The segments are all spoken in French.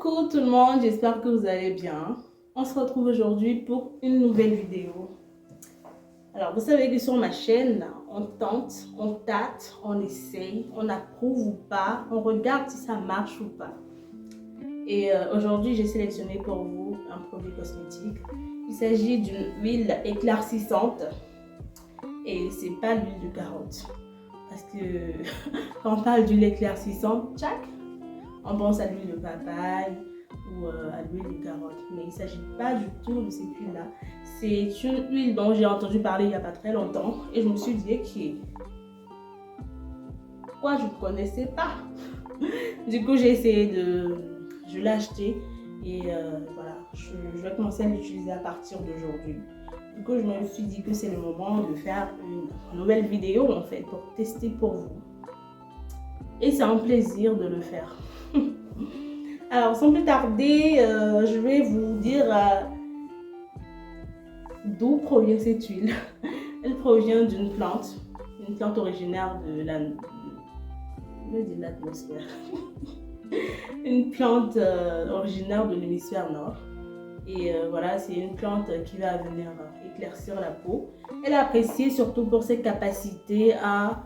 Coucou tout le monde, j'espère que vous allez bien. On se retrouve aujourd'hui pour une nouvelle vidéo. Alors, vous savez que sur ma chaîne, on tente, on tâte, on essaye, on approuve ou pas, on regarde si ça marche ou pas. Et aujourd'hui, j'ai sélectionné pour vous un produit cosmétique. Il s'agit d'une huile éclaircissante et c'est pas l'huile de carotte. Parce que quand on parle d'huile éclaircissante, tchac, on pense à l'huile de papaye ou à l'huile de carotte. Mais il ne s'agit pas du tout de cette huile-là. C'est une huile dont j'ai entendu parler il n'y a pas très longtemps. Et je me suis dit, quoi, je ne connaissais pas. Du coup, j'ai essayé de... Je l'ai acheté. Et voilà, je vais commencer à l'utiliser à partir d'aujourd'hui. Du coup, je me suis dit que c'est le moment de faire une nouvelle vidéo en fait pour tester pour vous. Et c'est un plaisir de le faire. Alors, sans plus tarder, je vais vous dire d'où provient cette huile. Elle provient d'une plante originaire de l'atmosphère. Une plante originaire de l'hémisphère nord. Et voilà, c'est une plante qui va venir éclaircir la peau. Elle est appréciée surtout pour ses capacités à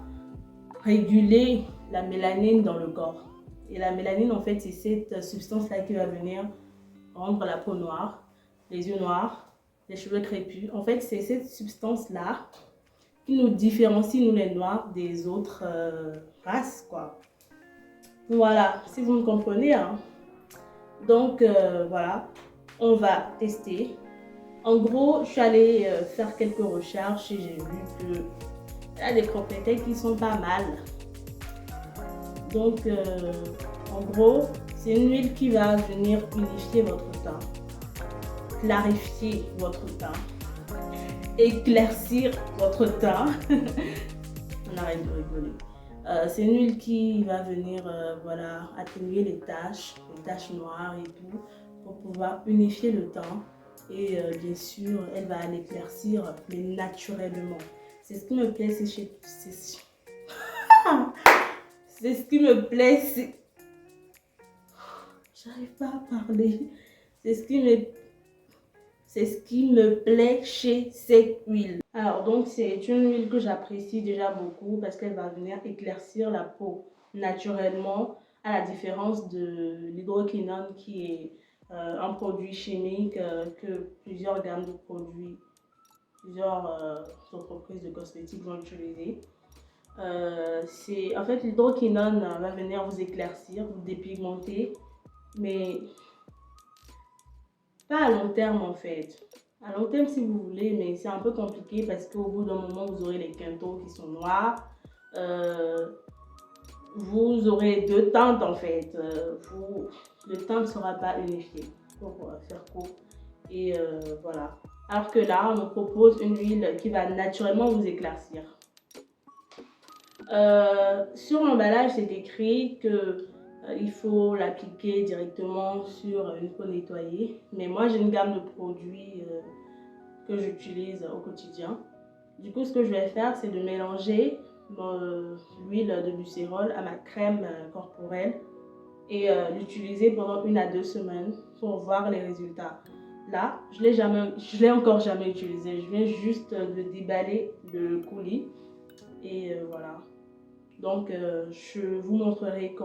réguler la mélanine dans le corps. Et la mélanine, en fait, c'est cette substance-là qui va venir rendre la peau noire, les yeux noirs, les cheveux crépus. En fait, c'est cette substance-là qui nous différencie, nous les noirs, des autres races, quoi. Voilà, si vous me comprenez. Hein. Donc, voilà, on va tester. En gros, je suis allée faire quelques recherches et j'ai vu qu'il y a des propriétés qui sont pas mal. Donc, en gros, c'est une huile qui va venir unifier votre teint, clarifier votre teint, éclaircir votre teint. On arrête de rigoler. C'est une huile qui va venir voilà, atténuer les taches noires et tout, pour pouvoir unifier le teint. Et bien sûr, elle va l'éclaircir, mais naturellement. C'est ce qui me plaît, c'est ce qui me plaît, j'arrive pas à parler. C'est ce qui me plaît chez cette huile. Alors donc c'est une huile que j'apprécie déjà beaucoup parce qu'elle va venir éclaircir la peau naturellement, à la différence de l'hydroquinone qui est un produit chimique que plusieurs gammes de produits, plusieurs entreprises de cosmétiques vont utiliser. En fait, l'hydroquinone va venir vous éclaircir, vous dépigmenter, mais pas à long terme en fait. À long terme si vous voulez, mais c'est un peu compliqué parce qu'au bout d'un moment, vous aurez les quintaux qui sont noirs. Vous aurez deux teintes en fait. Le teint ne sera pas unifié, pour faire court. Et voilà. Alors que là, on nous propose une huile qui va naturellement vous éclaircir. Sur l'emballage, c'est écrit que il faut l'appliquer directement sur une peau nettoyée. Mais moi, j'ai une gamme de produits que j'utilise au quotidien. Du coup, ce que je vais faire, c'est de mélanger l'huile de lucérole à ma crème corporelle et l'utiliser pendant 1 à 2 semaines pour voir les résultats. Là, je l'ai encore jamais utilisé. Je viens juste de déballer le colis et voilà. Donc, je vous montrerai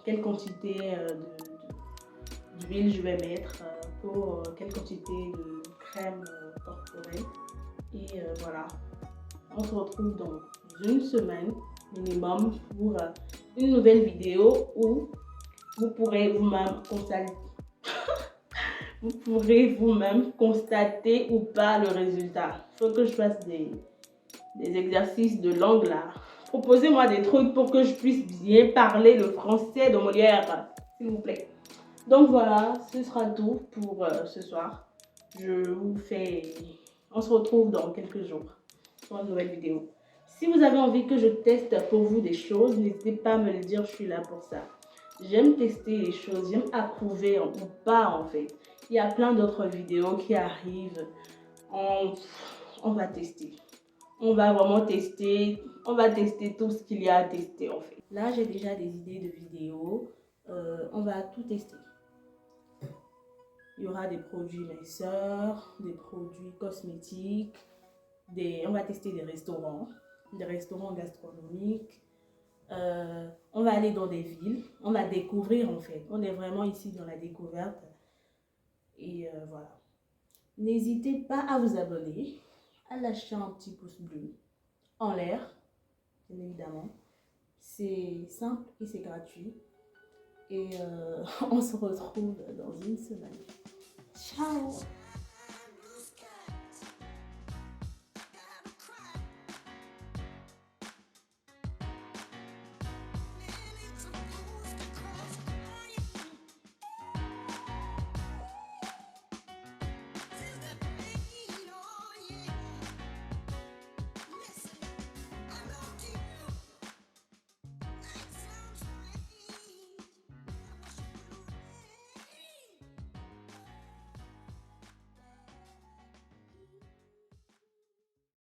quelle quantité d'huile je vais mettre pour quelle quantité de crème corporelle. Et voilà, on se retrouve dans 1 semaine minimum pour une nouvelle vidéo où vous pourrez vous-même constater, constater ou pas le résultat. Il faut que je fasse des exercices de langue là. Proposez-moi des trucs pour que je puisse bien parler le français de Molière, s'il vous plaît. Donc voilà, ce sera tout pour ce soir. On se retrouve dans quelques jours pour une nouvelle vidéo. Si vous avez envie que je teste pour vous des choses, n'hésitez pas à me le dire, je suis là pour ça. J'aime tester les choses, j'aime approuver ou pas en fait. Il y a plein d'autres vidéos qui arrivent. On va tester. On va vraiment tester. On va tester tout ce qu'il y a à tester en fait. Là, j'ai déjà des idées de vidéos. On va tout tester. Il y aura des produits minceurs, des produits cosmétiques, on va tester des restaurants gastronomiques. On va aller dans des villes, on va découvrir en fait. On est vraiment ici dans la découverte. Et voilà. N'hésitez pas à vous abonner, à lâcher un petit pouce bleu en l'air, bien évidemment. C'est simple et c'est gratuit. Et on se retrouve dans une semaine. Ciao!